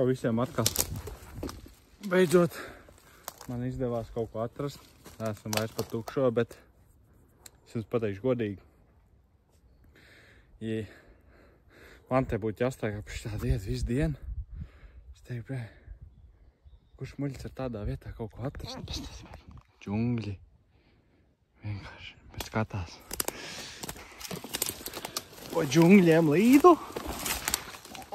čau visiem atkal. Beidzot, man izdevās kaut ko atrast. Esam vairs par tukšo, bet es jums pateikšu godīgi. Ja man te būtu jāstaigā par šitā vietu visu dienu, es teiktu, kurš muļķis ar tādā vietā kaut ko atrast? Džungļi. Vienkārši, bet skatās. Pa džungļiem līdu.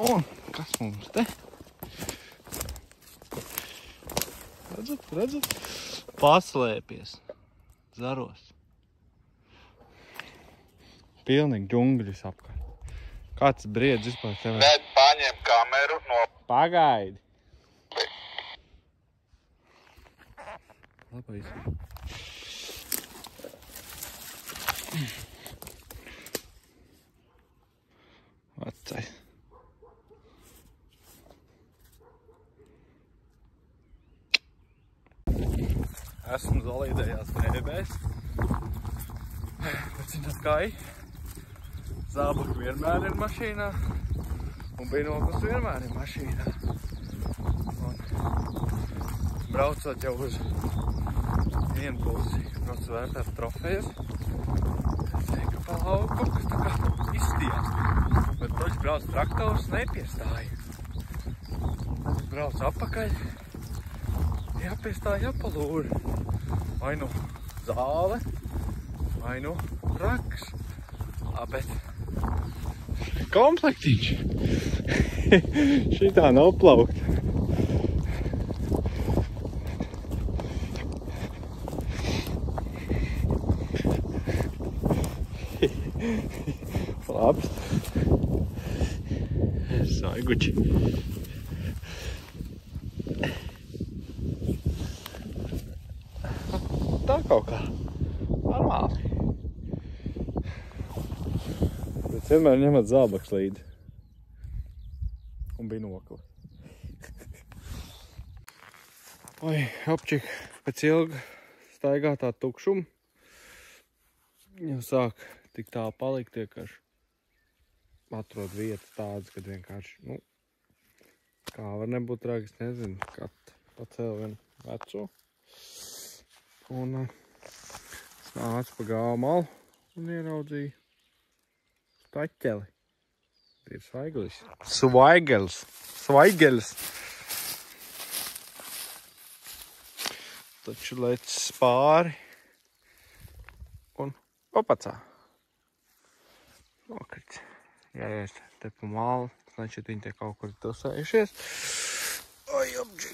Un kas mums te? Redzat? Paslēpies zaros. Pilnīgi džungļus apkārt. Kāds briedz vispār tev? Nē, paņem kameru no... Pagaidi. Labais. Vecais. Esmu zolīdējās drēbēs. Bet zināt kā zābaki vienmēr ir mašīnā. Un binoklis vienmēr ir mašīnā. Un braucot jau uz vienu pusi, braucu vērtēt trofejas. Es teiktu, ka pa lauku kaut kas tā kā izstījās. Bet toļi brauc traktors, nepiestāja. Tad brauc apakaļ, jāpiestāja apalūri. Vai nu zāle, vai nu raks. Bet komplektiņš. Šitā nav plaukt. Labs. Saiguči. Tā kaut kā. Normāli. Bet vienmēr ņemat zābaks līdzi. Un binokli. Oi, apčik, pēc ilga staigātā tukšuma. Jau sāk tik tā palikt, vienkārši atrod vietas tādas, kad vienkārši, kā var nebūt traki, es nezinu, kad pacēlu vienu veco. Un es nācu pa gāmalu un ieraudzīju staķeli. Ir svaiglis. Svaigelis. Taču lec pāri un opacā. Nokrits. Jāies te pa malu, значит viņi te kaut kur tusējušies. Oi, apģi.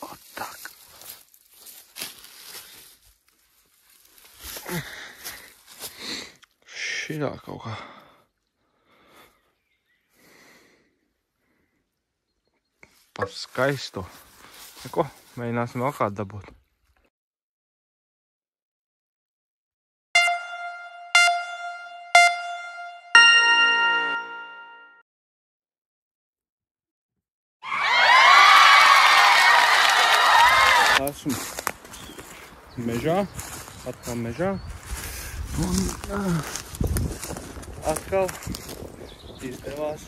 O, tak. Šitā kaut kā. Par skaisto. Neko, mēģināsim vēl kādu dabūt. Esmu mežā, atkal mežā, un atkal izdevās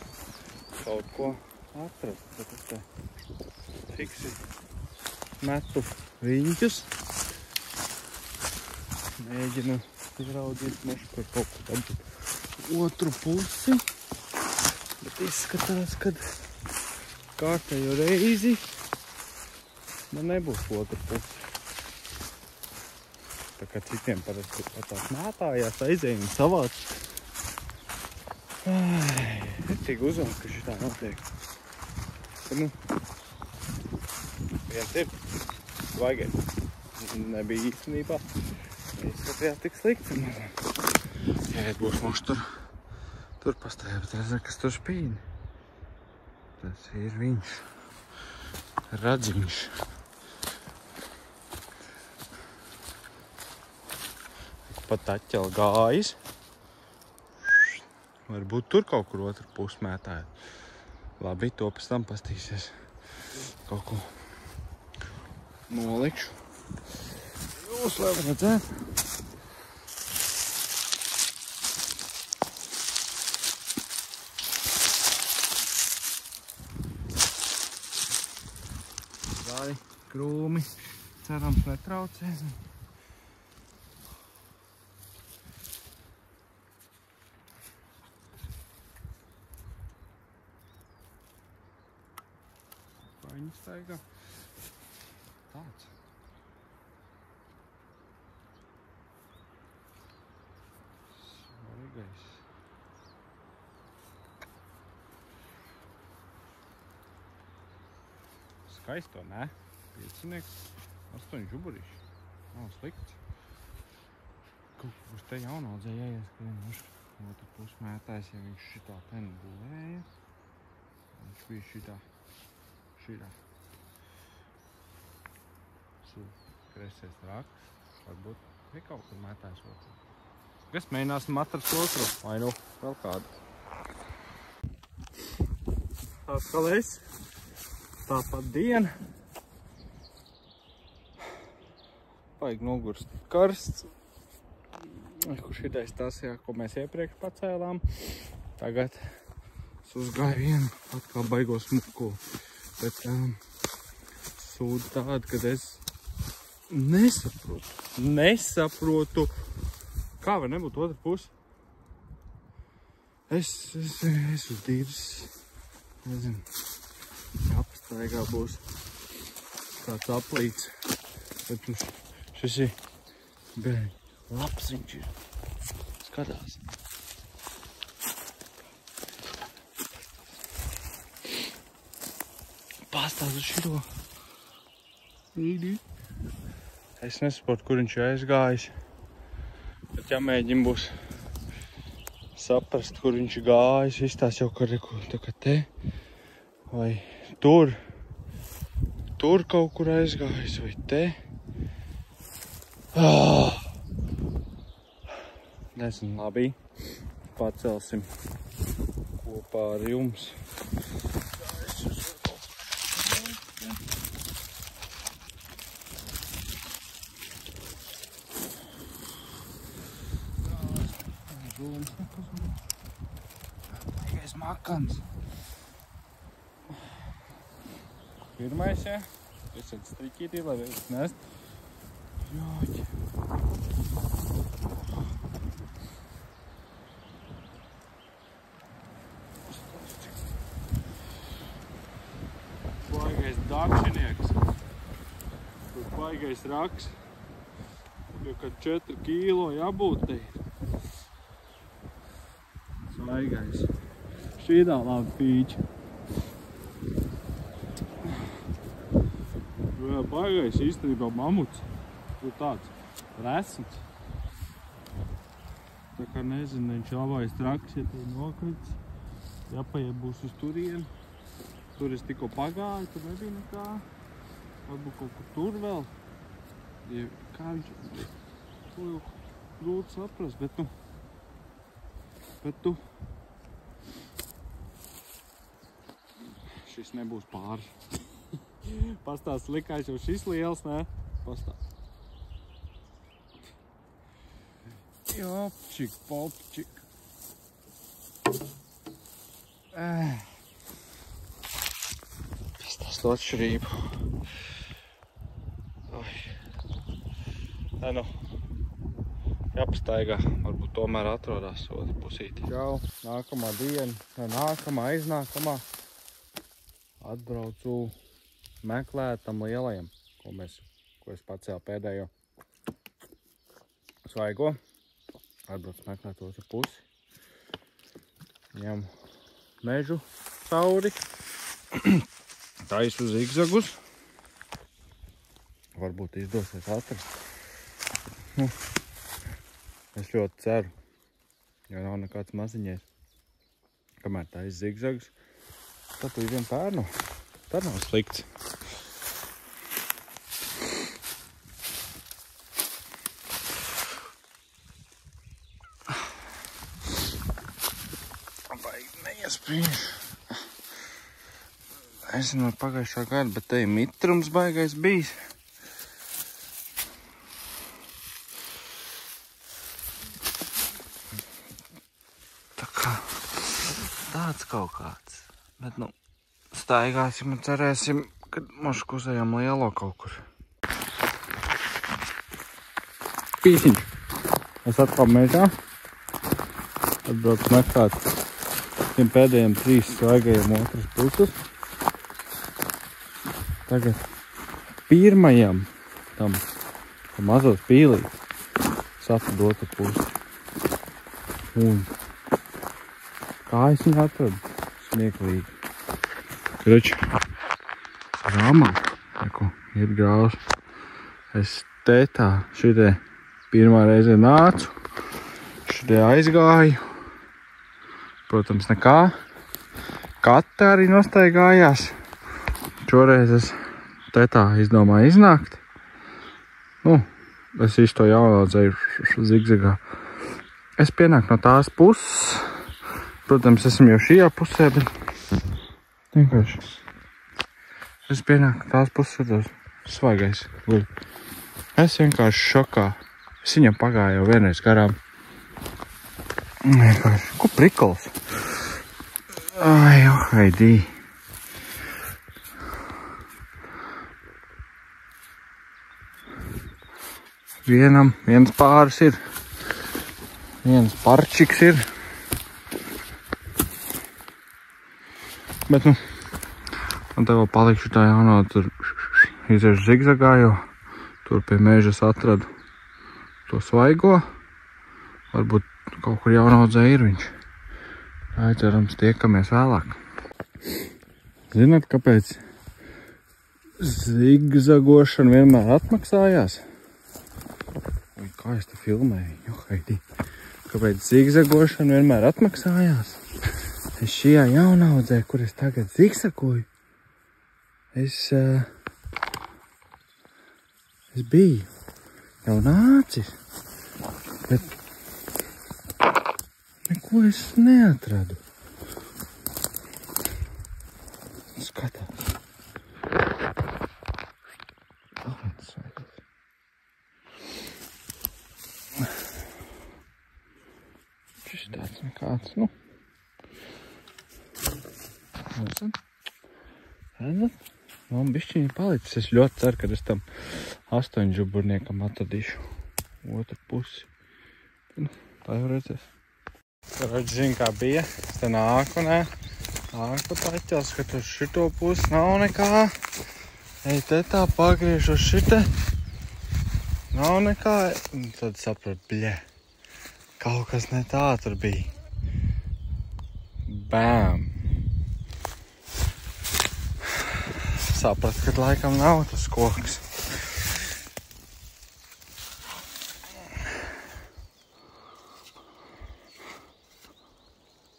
kaut ko atrast. Tad es te fiksi metu riņķus, mēģinu izraudzīt mežu, kur kaut ko dabūt otru pusi, bet izskatās, kad kārtējo reizi man nebūs otru pusi. Tā kā citiem parasti tās mētājās, aizēja un savāc. Ir tik uzvāk, ka šitā notiek. Tad, viens ir svaigais. Nebija īstenībā. Izskatījās tik slikti. Jāiet būs mums tur pastāja, bet redzēt, kas tur spīni. Tas ir viņš. Radziņš. Pat aķeli gājis. Varbūt tur kaut kur otru pusi mētāja. Labi, to pēc tam pastīsies. Kaut ko nolikšu. Jūs vēl redzēt. krūmi. Cerams, netraucē. Viņi staigā. Tāds. Svarīgais. Skaisto, ne? 5 8 žuburīši. Nav slikts. Kaut kur te jaunaudzē jāieskrien. Otru pusi mētājs, ja viņš šitā ten būvēja. Viņš bija šitā. Kresēs rāks, varbūt ir kaut kur mētājs otru. Kas mēģināsim atrast otru, vai nu vēl kādu. Atkal es, tāpat diena. Vajag nogurst karsts. Kur šitais tas, jā, ko mēs iepriekš pacēlām. Tagad es uzgāju vienu, atkal baigo smuku. Bet sūda tāda, kad es nesaprotu, kā var nebūt otra puse. Es uz dīvas, nezinu, jāpastaigā būs tāds aplīgs. Bet šis ir bēļ labs, viņš ir. Skatās. Pastāst uz šito. Es nesaprotu, kur viņš aizgājis. Bet jāmēģina būs saprast, kur viņš gājis. Izstās jau tā kā te. Vai tur. Tur kaut kur aizgājis. Vai te. Nezinu, labi. Pacelsim kopā ar jums. Baigais makans. Pirmais, ja? Esat striķītī, lai vēl nest. Joķi. Baigais dakšinieks. Tur baigais raks. Jo kad 4 kilo jābūt te. Baigais. Šīdā labi pīķi. Baigais īstenībā mamuts. Tur tāds resns. Tā kā nezinu, viņš labais traks, ja te nokrits. Jāpaiet būs uz turieni. Tur es tikko pagāju, tur nebija nekā. Varbūt kaut kur tur vēl. Ja, kā viņš... To jau grūti saprast, bet tu... Šis nebūs pāris. Pastāst likās jau šis liels, ne? Pastāst. Jopčik, popčik. Pastāst atšķirību. Nē, nu. Jāpastaigā, varbūt tomēr atrodās otru pusīti. Čau, nākamā diena, nākamā, aiznākamā. Atbraucu meklēt tam lielajam, ko es pacēlu pēdējo svaigo. Atbraucu meklēt otru pusi. Ņem mežu cauri. Taisu zigzagus. Varbūt izdosies atrast. Es ļoti ceru, jo nav nekāds maziņais. Kamēr taisu zigzagus, tad līdzien pērnu. Tad nav slikts. Baigi neiespīš. Nezinu, vai pagājušā gada, bet te ir mitrums baigais bijis. Tā kā tāds kaut kāds. Bet, nu, staigāsim un cerēsim, kad mošku uzējām lielo kaut kur. Pīsiņ. Es atkal mežā. Atbraucu meklēt tiem pēdējiem 3 svaigajiem otras puses. Tagad pirmajam tam mazo spīlī satradu otru pusi. Un kā es viņu atradu? Smieklīgi. Reči, rāmā, neko, iet grāvs. Es te tā, šitie pirmā reize nācu, šitie aizgāju. Protams, nekā. Kate arī nostaigājās. Šoreiz es te tā izdomāju iznākt. Nu, es īsti to jaunaudzēju zigzagā. Es pienāku no tās puses. Protams, esmu jau šajā pusē, bet vienkārši. Es pienāku no tās puses, tos svaigais guļ. Es vienkārši šokā. Es viņam pagāju jau vienreiz garām. Vienkārši, ko prikals? Ai, haidī. Viens pāris ir. Viens parčiks ir. Bet, nu, un te vēl palikšu tā jaunā, tur iziešu zigzagā, jo tur pie mežas atradu to svaigo. Varbūt kaut kur jaunaudzē ir viņš. Cerams, tiekamies vēlāk. Zināt, kāpēc zigzagošana vienmēr atmaksājās? Ui, kā es te filmēju? Johaidī. Kāpēc zigzagošana vienmēr atmaksājās? Es šajā jaunaudzē, kur es tagad zigzagoju, es biju jau nācis, bet neko es neatradu. Skatās. Šis tāds nekāds, nu. Redzat? Man bišķiņi palicis. Es ļoti ceru, ka es tam 8 žuburniekam atradīšu otru pusi. Tā jau redzēs. Karoči, zinu, kā bija. Es te nāku, ne? Nāku taķels, ka tur šito pusi nav nekā. Ej, te tā pagriežu šite. Nav nekā. Un tad sapratu, bļē. Kaut kas ne tā tur bija. Bām! Saprat, ka laikam nav tas koks.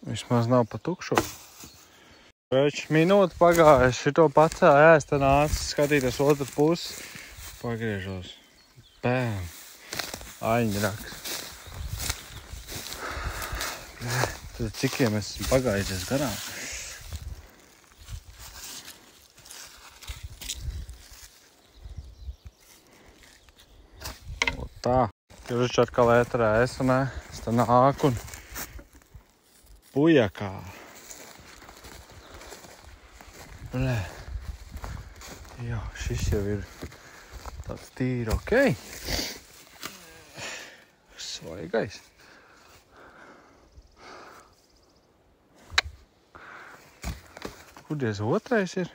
Vismaz nav pa tukšo. Pēc minūte pagājuši, šito pacēju, es te nācu skatīties otru pusi. Pagriežos. Bēm. Aņģraks. Tad cikiem es esmu pagājušies garām. Tā, kurš atkal ēterē es un es te nāku un pujakā. Blē. Jā, šis jau ir tāds tīri okei. Svaigais. Kur diez otrais ir?